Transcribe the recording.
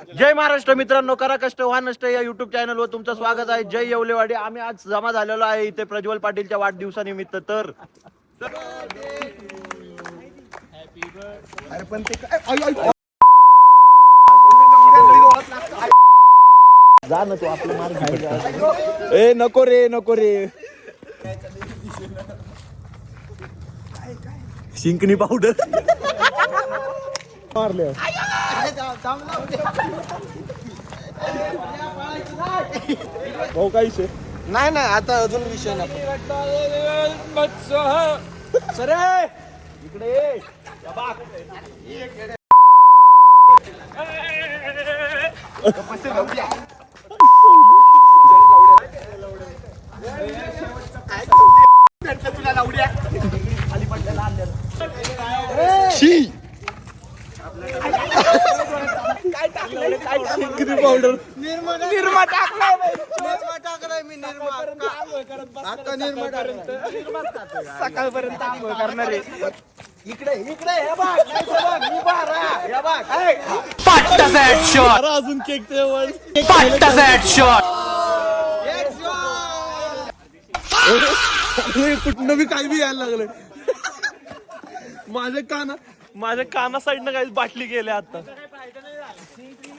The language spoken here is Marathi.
जय महाराष्ट्र मित्रांनो, करा कष्ट व्हा नष्ट या युट्यूब चॅनलवर तुमचं स्वागत आहे. जय येवलेवाडी. आम्ही आज जमा झालेलो आहे इथे प्रज्वल पाटीलच्या वाढदिवसानिमित्त. तर अरे पण ते काय जा ना तू आपलं मार खायला. ए नको रे नको रे. शिंकणी पावडर मारले. भाऊ काही शे नाही नाही आता अजून विषय नाही. सर इकडे ये. पावडर निर्मा टाकलाय मी सकाळपर्यंत आंघोळ करणार आहे. इकडे इकडे हे बघ मी बारा हे बघ पट्टाचा हेडशॉट, अजून केक ते पट्टाचा हेडशॉट. कुठनं बी काही बी यायला लागलं. माझ्या काना साईडनं काही बाटली गेल्या आता.